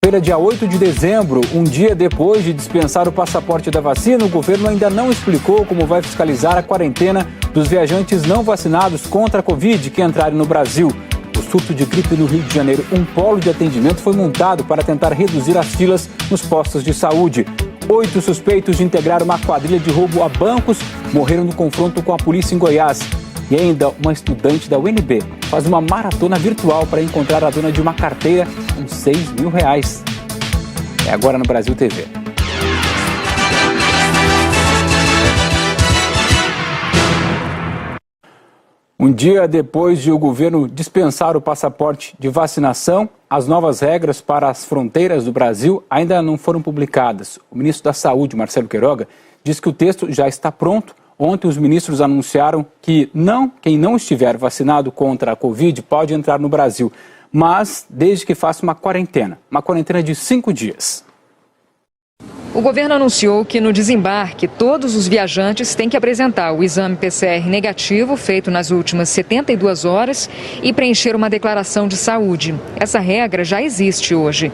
Pela dia 8 de dezembro, um dia depois de dispensar o passaporte da vacina, o governo ainda não explicou como vai fiscalizar a quarentena dos viajantes não vacinados contra a Covid que entrarem no Brasil. O surto de gripe no Rio de Janeiro, um polo de atendimento foi montado para tentar reduzir as filas nos postos de saúde. 8 suspeitos de integrar uma quadrilha de roubo a bancos morreram no confronto com a polícia em Goiás. E ainda uma estudante da UNB faz uma maratona virtual para encontrar a dona de uma carteira com R$6 mil. É agora no Brasil TV. Um dia depois de o governo dispensar o passaporte de vacinação, as novas regras para as fronteiras do Brasil ainda não foram publicadas. O ministro da Saúde, Marcelo Queiroga, diz que o texto já está pronto. Ontem, os ministros anunciaram que quem não estiver vacinado contra a Covid pode entrar no Brasil, mas desde que faça uma quarentena de 5 dias. O governo anunciou que no desembarque todos os viajantes têm que apresentar o exame PCR negativo feito nas últimas 72 horas e preencher uma declaração de saúde. Essa regra já existe hoje.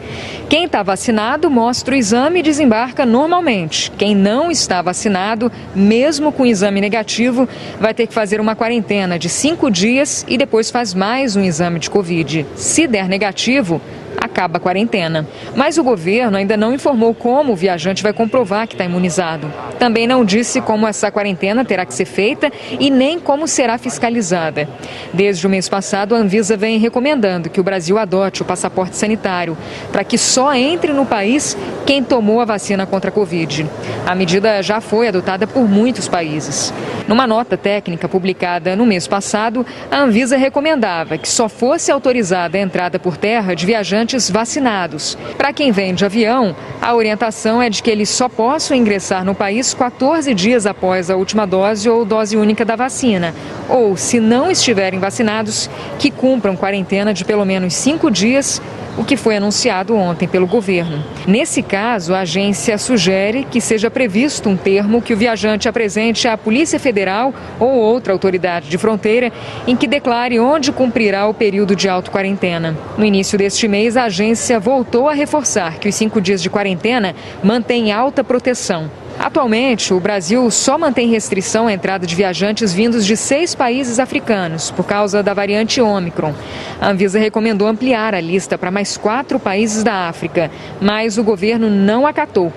Quem está vacinado mostra o exame e desembarca normalmente. Quem não está vacinado, mesmo com exame negativo, vai ter que fazer uma quarentena de 5 dias e depois faz mais um exame de Covid. Se der negativo, acaba a quarentena. Mas o governo ainda não informou como o viajante vai comprovar que está imunizado. Também não disse como essa quarentena terá que ser feita e nem como será fiscalizada. Desde o mês passado, a Anvisa vem recomendando que o Brasil adote o passaporte sanitário para que só entre no país quem tomou a vacina contra a Covid. A medida já foi adotada por muitos países. Numa nota técnica publicada no mês passado, a Anvisa recomendava que só fosse autorizada a entrada por terra de viajantes vacinados. Para quem vem de avião, a orientação é de que eles só possam ingressar no país 14 dias após a última dose ou dose única da vacina. Ou, se não estiverem vacinados, que cumpram quarentena de pelo menos 5 dias, o que foi anunciado ontem pelo governo. Nesse caso, a agência sugere que seja previsto um termo que o viajante apresente à Polícia Federal ou outra autoridade de fronteira em que declare onde cumprirá o período de auto-quarentena. No início deste mês, a agência voltou a reforçar que os 5 dias de quarentena mantêm alta proteção. Atualmente, o Brasil só mantém restrição à entrada de viajantes vindos de 6 países africanos, por causa da variante Ômicron. A Anvisa recomendou ampliar a lista para mais 4 países da África, mas o governo não acatou.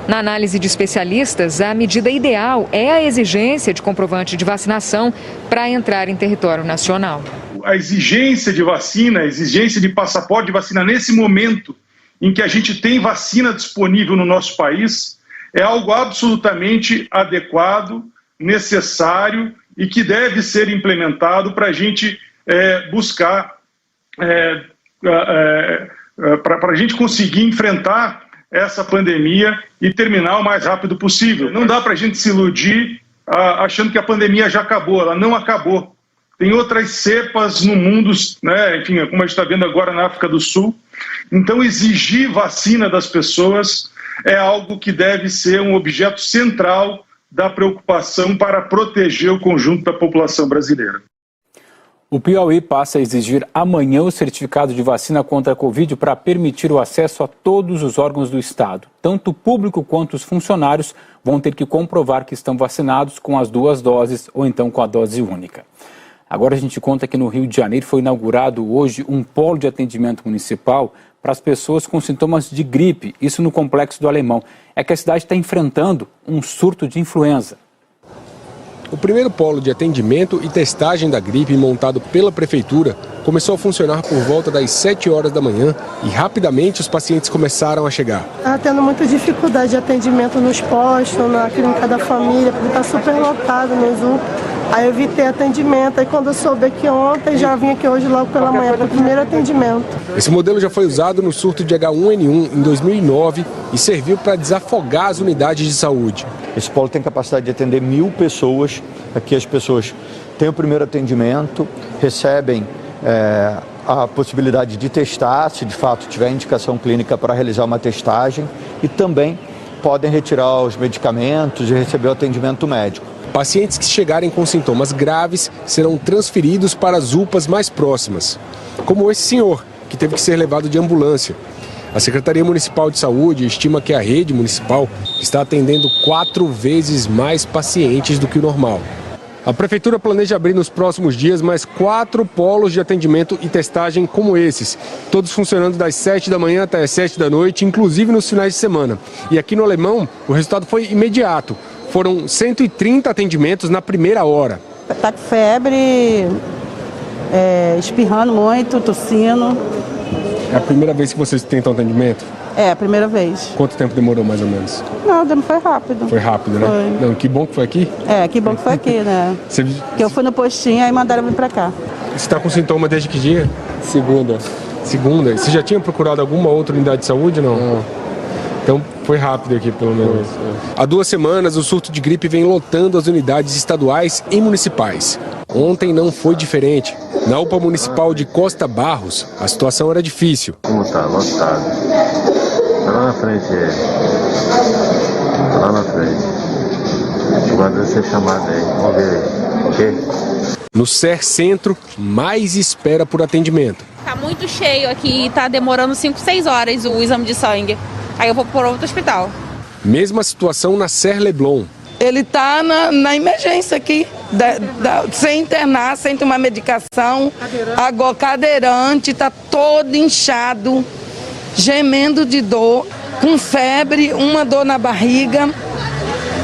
Na análise de especialistas, a medida ideal é a exigência de comprovante de vacinação para entrar em território nacional. A exigência de vacina, a exigência de passaporte de vacina nesse momento em que a gente tem vacina disponível no nosso país, é algo absolutamente adequado, necessário e que deve ser implementado para a gente buscar, para a gente conseguir enfrentar essa pandemia e terminar o mais rápido possível. Não dá para a gente se iludir achando que a pandemia já acabou, ela não acabou. Tem outras cepas no mundo, né? Enfim, como a gente está vendo agora na África do Sul. Então, exigir vacina das pessoas é algo que deve ser um objeto central da preocupação para proteger o conjunto da população brasileira. O Piauí passa a exigir amanhã o certificado de vacina contra a Covid para permitir o acesso a todos os órgãos do Estado. Tanto o público quanto os funcionários vão ter que comprovar que estão vacinados com as 2 doses ou então com a dose única. Agora a gente conta que no Rio de Janeiro foi inaugurado hoje um polo de atendimento municipal para as pessoas com sintomas de gripe, isso no Complexo do Alemão. É que a cidade está enfrentando um surto de influenza. O primeiro polo de atendimento e testagem da gripe montado pela Prefeitura começou a funcionar por volta das 7 horas da manhã e rapidamente os pacientes começaram a chegar. Está tendo muita dificuldade de atendimento nos postos, na clínica da família, porque está super lotado no ZU. Aí eu evitei atendimento, aí quando eu soube aqui ontem, já vim aqui hoje logo pela manhã para o primeiro atendimento. Esse modelo já foi usado no surto de H1N1 em 2009 e serviu para desafogar as unidades de saúde. Esse polo tem capacidade de atender 1.000 pessoas. Aqui as pessoas têm o primeiro atendimento, recebem a possibilidade de testar, se de fato tiver indicação clínica para realizar uma testagem, e também podem retirar os medicamentos e receber o atendimento médico. Pacientes que chegarem com sintomas graves serão transferidos para as UPAs mais próximas, como esse senhor, que teve que ser levado de ambulância. A Secretaria Municipal de Saúde estima que a rede municipal está atendendo 4 vezes mais pacientes do que o normal. A Prefeitura planeja abrir nos próximos dias mais 4 polos de atendimento e testagem como esses, todos funcionando das 7 da manhã até as 7 da noite, inclusive nos finais de semana. E aqui no Alemão, o resultado foi imediato. Foram 130 atendimentos na primeira hora. Tá com febre, espirrando muito, tossindo. É a primeira vez que vocês tentam atendimento? É, a primeira vez. Quanto tempo demorou mais ou menos? Não, foi rápido. Foi rápido, né? Foi. Não, que bom que foi aqui. É, que bom que foi aqui, né? Que eu fui no postinho, aí mandaram vir pra cá. Você está com sintoma desde que dia? Segunda. Segunda? Você já tinha procurado alguma outra unidade de saúde, não? Não. Então foi rápido aqui, pelo menos. Há 2 semanas, o surto de gripe vem lotando as unidades estaduais e municipais. Ontem não foi diferente. Na UPA Municipal de Costa Barros, a situação era difícil. Como tá? Lotado. Tá lá na frente ele. Tá lá na frente. Agora ser chamado aí. Vamos ver aí. Ok? No SER Centro, mais espera por atendimento. Tá muito cheio aqui, tá demorando 5, 6 horas o exame de sangue. Aí eu vou para outro hospital. Mesma situação na SER Leblon. Ele está na emergência aqui, sem internar, sem tomar medicação. Agora cadeirante, está todo inchado, gemendo de dor, com febre, uma dor na barriga.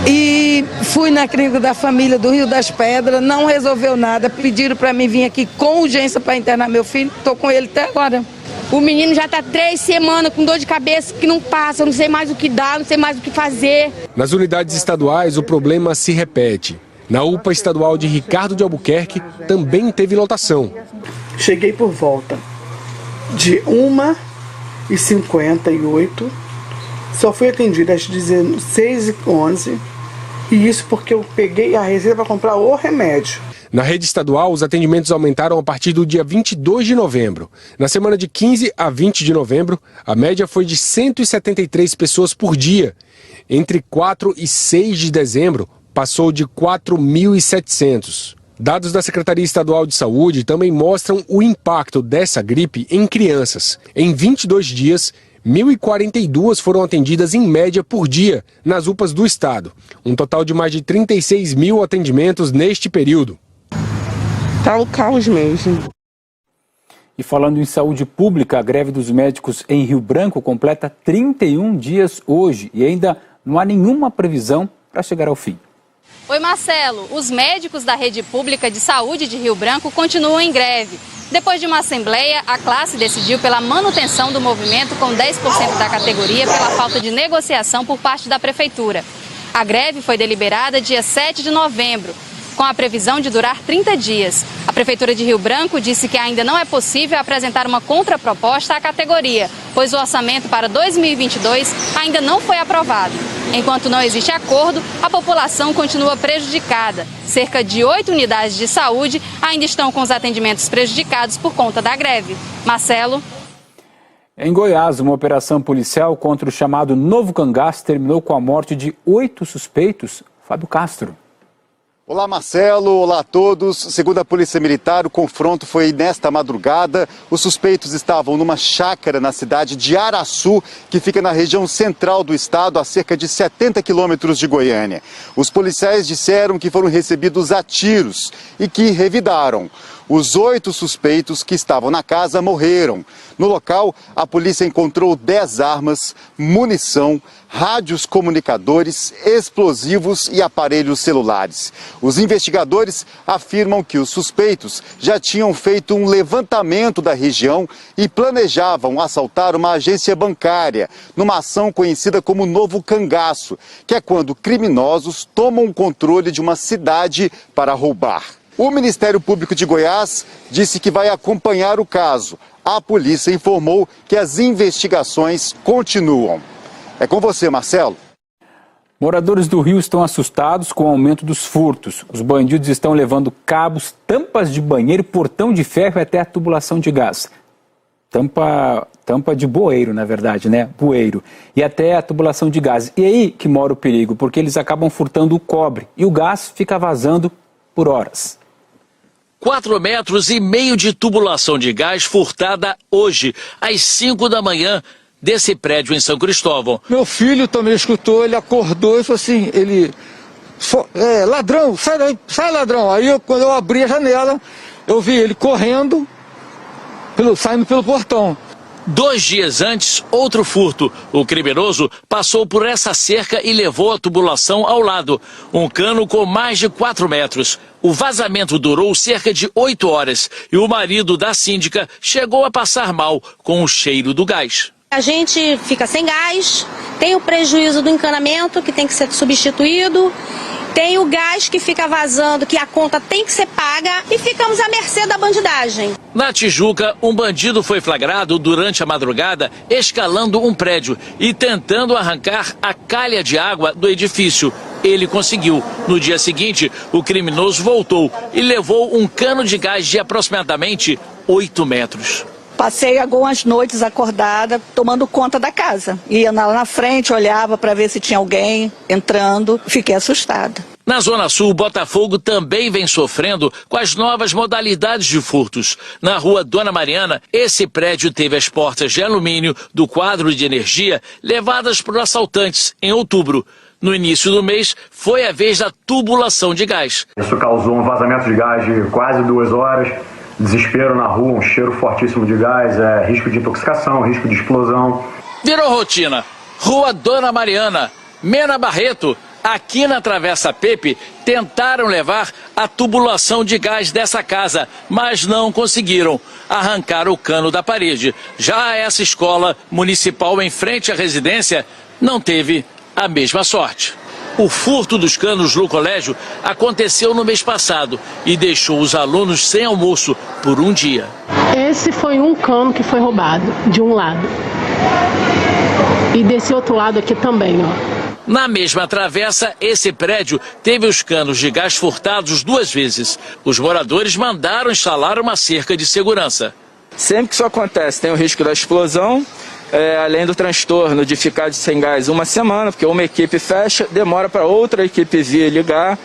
E fui na clínica da família do Rio das Pedras, não resolveu nada. Pediram para mim vir aqui com urgência para internar meu filho, estou com ele até agora. O menino já está 3 semanas com dor de cabeça que não passa, eu não sei mais o que dá, não sei mais o que fazer. Nas unidades estaduais, o problema se repete. Na UPA estadual de Ricardo de Albuquerque, também teve lotação. Cheguei por volta de 1h58, só fui atendida às 16h11, e isso porque eu peguei a receita para comprar o remédio. Na rede estadual, os atendimentos aumentaram a partir do dia 22 de novembro. Na semana de 15 a 20 de novembro, a média foi de 173 pessoas por dia. Entre 4 e 6 de dezembro, passou de 4.700. Dados da Secretaria Estadual de Saúde também mostram o impacto dessa gripe em crianças. Em 22 dias, 1.042 foram atendidas em média por dia nas UPAs do estado. Um total de mais de 36 mil atendimentos neste período. Tá o caos mesmo. E falando em saúde pública, a greve dos médicos em Rio Branco completa 31 dias hoje e ainda não há nenhuma previsão para chegar ao fim. Oi, Marcelo. Os médicos da rede pública de saúde de Rio Branco continuam em greve. Depois de uma assembleia, a classe decidiu pela manutenção do movimento com 10% da categoria pela falta de negociação por parte da prefeitura. A greve foi deliberada dia 7 de novembro. Com a previsão de durar 30 dias. A Prefeitura de Rio Branco disse que ainda não é possível apresentar uma contraproposta à categoria, pois o orçamento para 2022 ainda não foi aprovado. Enquanto não existe acordo, a população continua prejudicada. Cerca de 8 unidades de saúde ainda estão com os atendimentos prejudicados por conta da greve. Marcelo. Em Goiás, uma operação policial contra o chamado Novo Cangaço terminou com a morte de 8 suspeitos. Fábio Castro. Olá, Marcelo. Olá a todos. Segundo a Polícia Militar, o confronto foi nesta madrugada. Os suspeitos estavam numa chácara na cidade de Araçu, que fica na região central do estado, a cerca de 70 quilômetros de Goiânia. Os policiais disseram que foram recebidos a tiros e que revidaram. Os 8 suspeitos que estavam na casa morreram. No local, a polícia encontrou 10 armas, munição, rádios comunicadores, explosivos e aparelhos celulares. Os investigadores afirmam que os suspeitos já tinham feito um levantamento da região e planejavam assaltar uma agência bancária, numa ação conhecida como Novo Cangaço, que é quando criminosos tomam o controle de uma cidade para roubar. O Ministério Público de Goiás disse que vai acompanhar o caso. A polícia informou que as investigações continuam. É com você, Marcelo. Moradores do Rio estão assustados com o aumento dos furtos. Os bandidos estão levando cabos, tampas de banheiro, portão de ferro e até a tubulação de gás. Tampa de bueiro, na verdade, né? Bueiro. E até a tubulação de gás. E aí que mora o perigo, porque eles acabam furtando o cobre e o gás fica vazando por horas. 4,5 metros de tubulação de gás furtada hoje, às 5 da manhã, desse prédio em São Cristóvão. Meu filho também escutou, ele acordou e falou assim, ladrão, sai daí, sai ladrão. Aí quando eu abri a janela, eu vi ele correndo, saindo pelo portão. 2 dias antes, outro furto. O criminoso passou por essa cerca e levou a tubulação ao lado. Um cano com mais de 4 metros. O vazamento durou cerca de 8 horas e o marido da síndica chegou a passar mal com o cheiro do gás. A gente fica sem gás, tem o prejuízo do encanamento que tem que ser substituído, tem o gás que fica vazando, que a conta tem que ser paga e ficamos à mercê da bandidagem. Na Tijuca, um bandido foi flagrado durante a madrugada escalando um prédio e tentando arrancar a calha de água do edifício. Ele conseguiu. No dia seguinte, o criminoso voltou e levou um cano de gás de aproximadamente 8 metros. Passei algumas noites acordada, tomando conta da casa. Ia lá na frente, olhava para ver se tinha alguém entrando. Fiquei assustada. Na Zona Sul, Botafogo também vem sofrendo com as novas modalidades de furtos. Na rua Dona Mariana, esse prédio teve as portas de alumínio do quadro de energia levadas por assaltantes em outubro. No início do mês, foi a vez da tubulação de gás. Isso causou um vazamento de gás de quase 2 horas. Desespero na rua, um cheiro fortíssimo de gás, risco de intoxicação, risco de explosão. Virou rotina. Rua Dona Mariana, Mena Barreto, aqui na Travessa Pepe, tentaram levar a tubulação de gás dessa casa, mas não conseguiram arrancar o cano da parede. Já essa escola municipal em frente à residência não teve a mesma sorte. O furto dos canos no colégio aconteceu no mês passado e deixou os alunos sem almoço por um dia. Esse foi um cano que foi roubado, de um lado. E desse outro lado aqui também, ó. Na mesma travessa, esse prédio teve os canos de gás furtados 2 vezes. Os moradores mandaram instalar uma cerca de segurança. Sempre que isso acontece, tem o risco da explosão. Além do transtorno de ficar sem gás 1 semana, porque uma equipe fecha, demora para outra equipe vir ligar.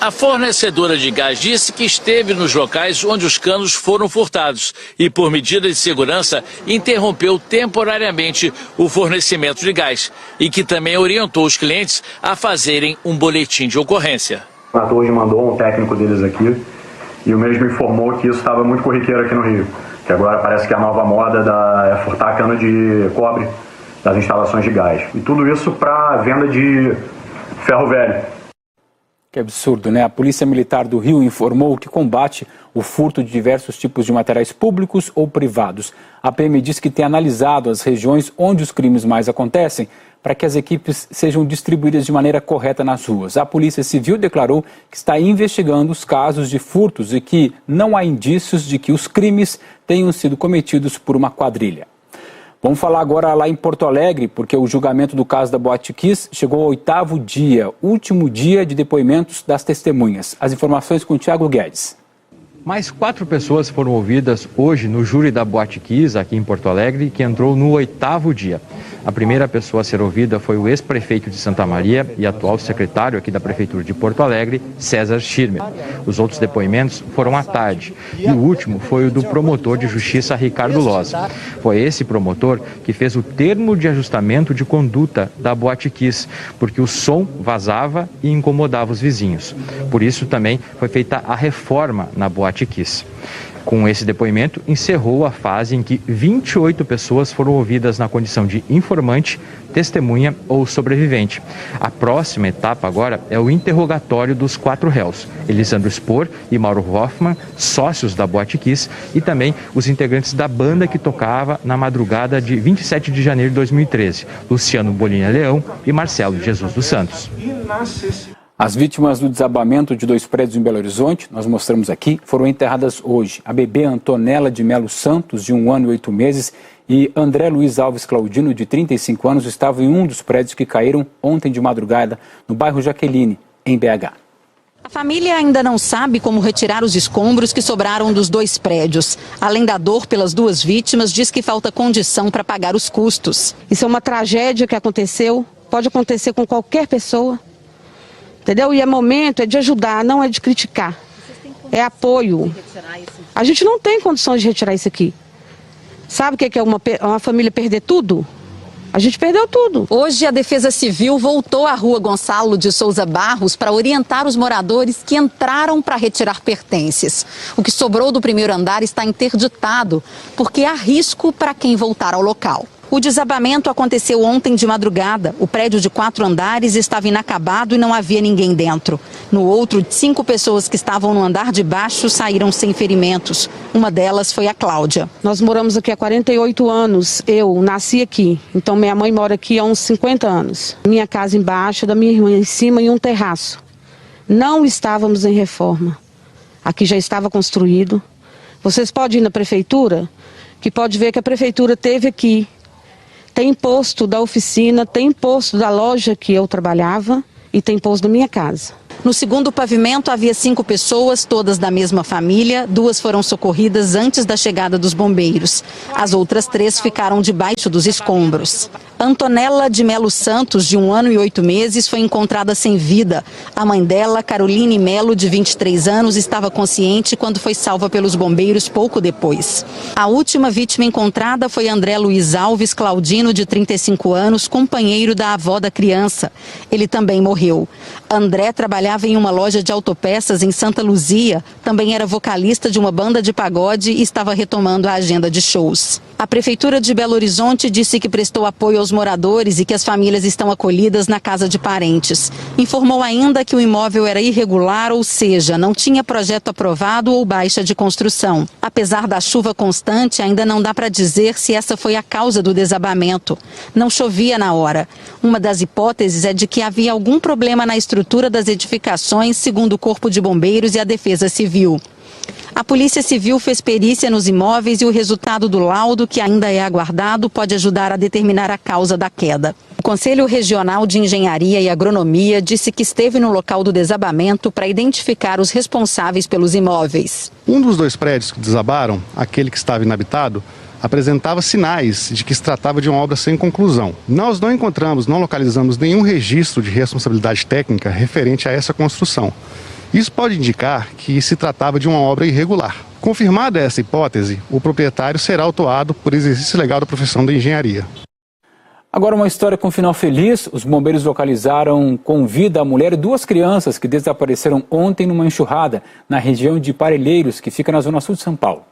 A fornecedora de gás disse que esteve nos locais onde os canos foram furtados e, por medida de segurança, interrompeu temporariamente o fornecimento de gás e que também orientou os clientes a fazerem um boletim de ocorrência. A Torre mandou um técnico deles aqui e o mesmo informou que isso estava muito corriqueiro aqui no Rio. Que agora parece que a nova moda é furtar cano de cobre das instalações de gás. E tudo isso para venda de ferro velho. Que absurdo, né? A Polícia Militar do Rio informou que combate o furto de diversos tipos de materiais públicos ou privados. A PM diz que tem analisado as regiões onde os crimes mais acontecem para que as equipes sejam distribuídas de maneira correta nas ruas. A Polícia Civil declarou que está investigando os casos de furtos e que não há indícios de que os crimes tenham sido cometidos por uma quadrilha. Vamos falar agora lá em Porto Alegre, porque o julgamento do caso da Boate Kiss chegou ao 8º dia, último dia de depoimentos das testemunhas. As informações com o Thiago Guedes. Mais 4 pessoas foram ouvidas hoje no júri da Boate Kiss, aqui em Porto Alegre, que entrou no 8º dia. A primeira pessoa a ser ouvida foi o ex-prefeito de Santa Maria e atual secretário aqui da Prefeitura de Porto Alegre, César Schirmer. Os outros depoimentos foram à tarde. E o último foi o do promotor de justiça, Ricardo Loza. Foi esse promotor que fez o termo de ajustamento de conduta da Boate Kiss, porque o som vazava e incomodava os vizinhos. Por isso também foi feita a reforma na Boate Kiss. Com esse depoimento, encerrou a fase em que 28 pessoas foram ouvidas na condição de informante, testemunha ou sobrevivente. A próxima etapa agora é o interrogatório dos 4 réus, Elisandro Spor e Mauro Hoffman, sócios da Boate Kiss, e também os integrantes da banda que tocava na madrugada de 27 de janeiro de 2013, Luciano Bolinha Leão e Marcelo Jesus dos Santos. As vítimas do desabamento de 2 prédios em Belo Horizonte, nós mostramos aqui, foram enterradas hoje. A bebê Antonella de Melo Santos, de 1 ano e 8 meses, e André Luiz Alves Claudino, de 35 anos, estavam em um dos prédios que caíram ontem de madrugada, no bairro Jaqueline, em BH. A família ainda não sabe como retirar os escombros que sobraram dos 2 prédios. Além da dor pelas 2 vítimas, diz que falta condição para pagar os custos. Isso é uma tragédia que aconteceu, pode acontecer com qualquer pessoa. Entendeu? E é momento, é de ajudar, não é de criticar. É apoio. A gente não tem condições de retirar isso aqui. Sabe o que é uma família perder tudo? A gente perdeu tudo. Hoje, a Defesa Civil voltou à Rua Gonçalo de Souza Barros para orientar os moradores que entraram para retirar pertences. O que sobrou do primeiro andar está interditado, porque há risco para quem voltar ao local. O desabamento aconteceu ontem de madrugada. O prédio de 4 andares estava inacabado e não havia ninguém dentro. No outro, 5 pessoas que estavam no andar de baixo saíram sem ferimentos. Uma delas foi a Cláudia. Nós moramos aqui há 48 anos. Eu nasci aqui, então minha mãe mora aqui há uns 50 anos. Minha casa embaixo, da minha irmã em cima e um terraço. Não estávamos em reforma. Aqui já estava construído. Vocês podem ir na prefeitura, que pode ver que a prefeitura teve aqui. Tem posto da oficina, tem posto da loja que eu trabalhava e tem posto da minha casa. No segundo pavimento havia 5 pessoas, todas da mesma família. 2 foram socorridas antes da chegada dos bombeiros. As outras 3 ficaram debaixo dos escombros. Antonella de Melo Santos, de 1 ano e 8 meses, foi encontrada sem vida. A mãe dela, Caroline Melo, de 23 anos, estava consciente quando foi salva pelos bombeiros pouco depois. A última vítima encontrada foi André Luiz Alves Claudino, de 35 anos, companheiro da avó da criança. Ele também morreu. André trabalhava em uma loja de autopeças em Santa Luzia, também era vocalista de uma banda de pagode e estava retomando a agenda de shows. A Prefeitura de Belo Horizonte disse que prestou apoio aos moradores e que as famílias estão acolhidas na casa de parentes. Informou ainda que o imóvel era irregular, ou seja, não tinha projeto aprovado ou baixa de construção. Apesar da chuva constante, ainda não dá para dizer se essa foi a causa do desabamento. Não chovia na hora. Uma das hipóteses é de que havia algum problema na estrutura das edificações, segundo o Corpo de Bombeiros e a Defesa Civil. A Polícia Civil fez perícia nos imóveis e o resultado do laudo, que ainda é aguardado, pode ajudar a determinar a causa da queda. O Conselho Regional de Engenharia e Agronomia disse que esteve no local do desabamento para identificar os responsáveis pelos imóveis. Um dos 2 prédios que desabaram, aquele que estava inabitado, apresentava sinais de que se tratava de uma obra sem conclusão. Nós não localizamos nenhum registro de responsabilidade técnica referente a essa construção. Isso pode indicar que se tratava de uma obra irregular. Confirmada essa hipótese, o proprietário será autuado por exercício ilegal da profissão da engenharia. Agora uma história com final feliz. Os bombeiros localizaram com vida a mulher e 2 crianças que desapareceram ontem numa enxurrada na região de Parelheiros, que fica na zona sul de São Paulo.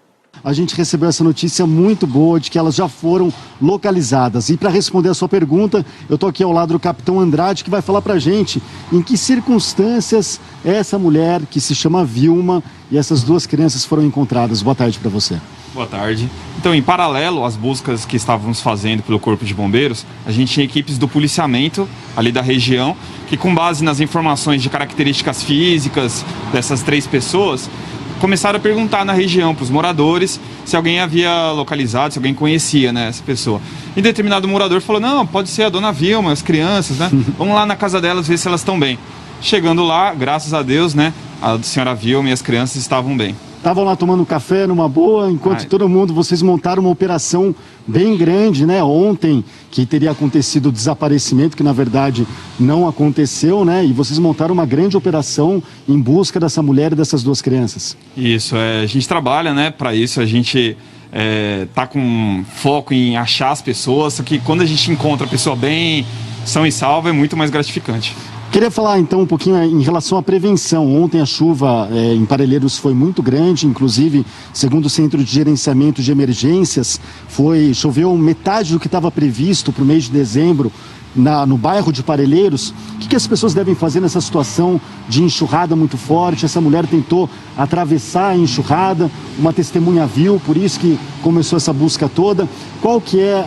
A gente recebeu essa notícia muito boa de que elas já foram localizadas. E para responder a sua pergunta, eu estou aqui ao lado do capitão Andrade, que vai falar para a gente em que circunstâncias essa mulher, que se chama Vilma, e essas 2 crianças foram encontradas. Boa tarde para você. Boa tarde. Então, em paralelo às buscas que estávamos fazendo pelo Corpo de Bombeiros, a gente tinha equipes do policiamento ali da região, que com base nas informações de características físicas dessas 3 pessoas, começaram a perguntar na região para os moradores se alguém havia localizado, se alguém conhecia, né, essa pessoa. E determinado morador falou, não, pode ser a dona Vilma, as crianças, né? Vamos lá na casa delas ver se elas estão bem. Chegando lá, graças a Deus, né, a senhora Vilma e as crianças estavam bem. Estavam lá tomando café numa boa, enquanto todo mundo, vocês montaram uma operação bem grande, né? Ontem, que teria acontecido o desaparecimento, que na verdade não aconteceu, né? E vocês montaram uma grande operação em busca dessa mulher e dessas 2 crianças. Isso, a gente trabalha, né, para isso, a gente tá com foco em achar as pessoas, só que quando a gente encontra a pessoa bem, são e salva, é muito mais gratificante. Queria falar então um pouquinho em relação à prevenção. Ontem a chuva em Parelheiros foi muito grande, inclusive, segundo o Centro de Gerenciamento de Emergências, choveu metade do que estava previsto para o mês de dezembro no bairro de Parelheiros. O que as pessoas devem fazer nessa situação de enxurrada muito forte? Essa mulher tentou atravessar a enxurrada, uma testemunha viu, por isso que começou essa busca toda. Qual que é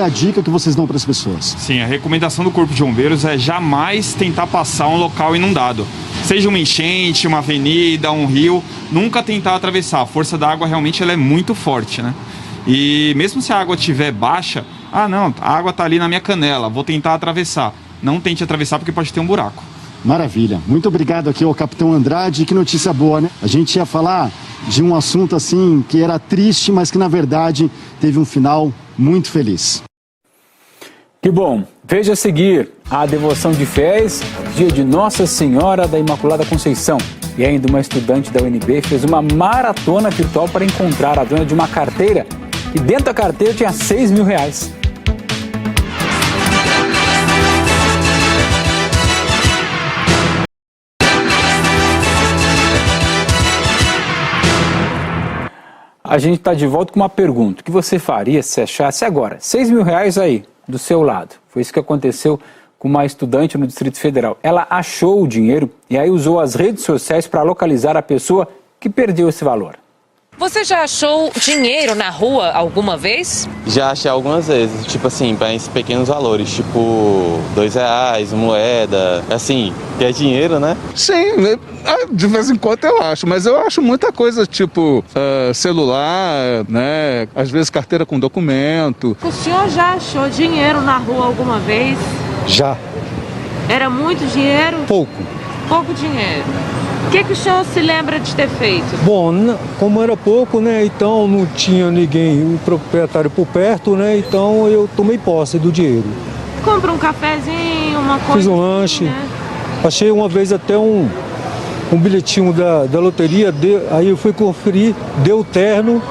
a dica que vocês dão para as pessoas? Sim, a recomendação do Corpo de Bombeiros é jamais tentar passar um local inundado. Seja uma enchente, uma avenida, um rio, nunca tentar atravessar. A força da água realmente ela é muito forte, né? E mesmo se a água estiver baixa, não, a água está ali na minha canela, vou tentar atravessar. Não tente atravessar porque pode ter um buraco. Maravilha. Muito obrigado aqui ao capitão Andrade. Que notícia boa, né? A gente ia falar de um assunto assim que era triste, mas que na verdade teve um final muito feliz. Que bom. Veja a seguir a devoção de fiéis, dia de Nossa Senhora da Imaculada Conceição. E ainda uma estudante da UNB fez uma maratona virtual para encontrar a dona de uma carteira e dentro da carteira tinha R$6.000. A gente está de volta com uma pergunta. O que você faria se achasse agora R$6.000 aí, do seu lado? Foi isso que aconteceu com uma estudante no Distrito Federal. Ela achou o dinheiro e aí usou as redes sociais para localizar a pessoa que perdeu esse valor. Você já achou dinheiro na rua alguma vez? Já achei algumas vezes, tipo assim, para esses pequenos valores, tipo R$2, moeda, assim, que é dinheiro, né? Sim, de vez em quando eu acho, mas eu acho muita coisa, tipo celular, né? Às vezes carteira com documento. O senhor já achou dinheiro na rua alguma vez? Já. Era muito dinheiro? Pouco. Pouco dinheiro. O que o senhor se lembra de ter feito? Bom, como era pouco, né, então não tinha ninguém, o proprietário por perto, né, então eu tomei posse do dinheiro. Compra um cafezinho, uma coisa. Fiz um lanche, né? Achei uma vez até um bilhetinho da loteria, aí eu fui conferir, deu terno,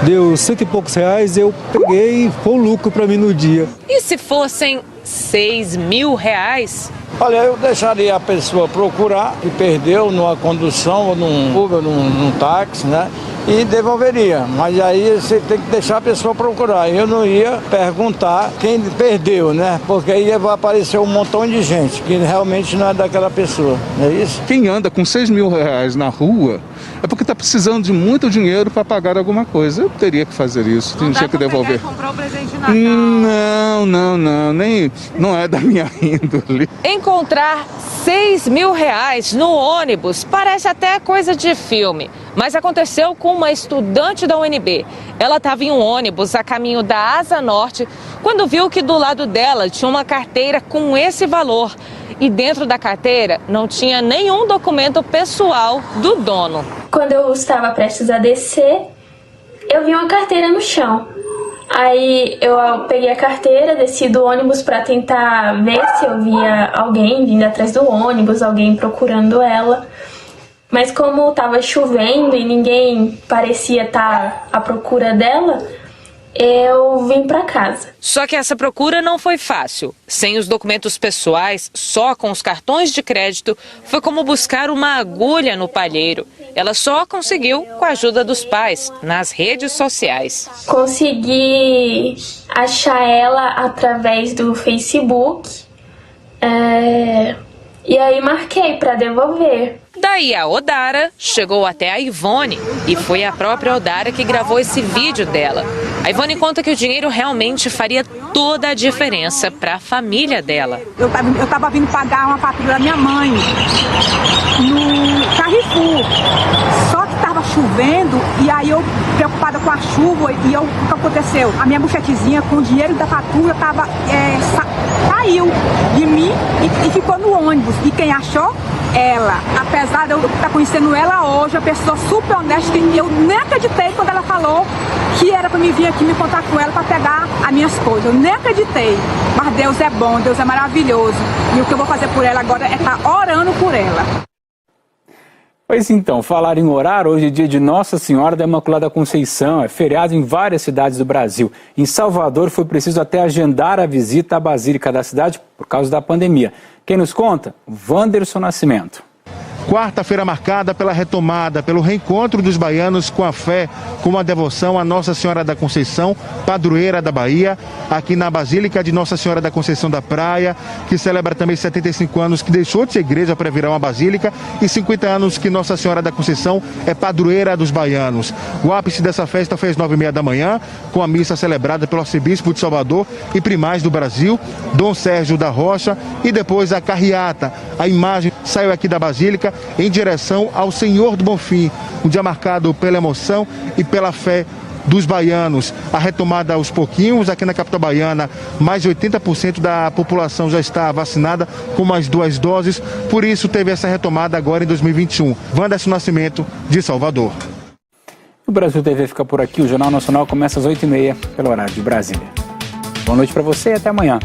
deu R$100 e poucos, eu peguei e foi um lucro para mim no dia. E se fossem R$6.000? Olha, eu deixaria a pessoa procurar que perdeu numa condução, ou num Uber, num táxi, né? E devolveria. Mas aí você tem que deixar a pessoa procurar. Eu não ia perguntar quem perdeu, né? Porque aí vai aparecer um montão de gente que realmente não é daquela pessoa, não é isso? Quem anda com R$6.000 na rua é porque está precisando de muito dinheiro para pagar alguma coisa. Eu teria que fazer isso, tinha que devolver. Comprar um presente de Natal. Não é da minha índole. Encontrar R$6.000 no ônibus parece até coisa de filme, mas aconteceu com uma estudante da UNB. Ela estava em um ônibus a caminho da Asa Norte quando viu que do lado dela tinha uma carteira com esse valor. E dentro da carteira não tinha nenhum documento pessoal do dono. Quando eu estava prestes a descer, eu vi uma carteira no chão. Aí eu peguei a carteira, desci do ônibus para tentar ver se eu via alguém vindo atrás do ônibus, alguém procurando ela. Mas como estava chovendo e ninguém parecia estar à procura dela, eu vim para casa. Só que essa procura não foi fácil. Sem os documentos pessoais, só com os cartões de crédito, foi como buscar uma agulha no palheiro. Ela só conseguiu com a ajuda dos pais, nas redes sociais. Consegui achar ela através do Facebook. E aí marquei para devolver. Daí a Odara chegou até a Ivone e foi a própria Odara que gravou esse vídeo dela. A Ivone conta que o dinheiro realmente faria toda a diferença para a família dela. Eu tava vindo pagar uma fatura da minha mãe no Carrefour. Só que estava chovendo e aí eu, preocupada com a chuva, e o que aconteceu? A minha buchetezinha com o dinheiro da fatura caiu de mim e ficou no ônibus. E quem achou? Ela. Apesar de eu estar conhecendo ela hoje, a pessoa super honesta, eu nem acreditei quando ela falou que era para me vir aqui me contar com ela para pegar as minhas coisas. Eu nem acreditei. Mas Deus é bom, Deus é maravilhoso. E o que eu vou fazer por ela agora é estar orando por ela. Pois então, falar em orar, hoje é dia de Nossa Senhora da Imaculada Conceição, é feriado em várias cidades do Brasil. Em Salvador foi preciso até agendar a visita à Basílica da cidade por causa da pandemia. Quem nos conta? Wanderson Nascimento. Quarta-feira marcada pela retomada, pelo reencontro dos baianos com a fé, com a devoção a Nossa Senhora da Conceição, padroeira da Bahia, aqui na Basílica de Nossa Senhora da Conceição da Praia, que celebra também 75 anos que deixou de ser igreja para virar uma basílica e 50 anos que Nossa Senhora da Conceição é padroeira dos baianos. O ápice dessa festa foi às 9h30 da manhã, com a missa celebrada pelo arcebispo de Salvador e primaz do Brasil, Dom Sérgio da Rocha, e depois a carreata. A imagem saiu aqui da Basílica em direção ao Senhor do Bonfim, um dia marcado pela emoção e pela fé dos baianos. A retomada aos pouquinhos, aqui na capital baiana, mais de 80% da população já está vacinada com as 2 doses, por isso teve essa retomada agora em 2021. Wanderson Nascimento, de Salvador. O Brasil TV fica por aqui, o Jornal Nacional começa às 8h30, pelo horário de Brasília. Boa noite para você e até amanhã.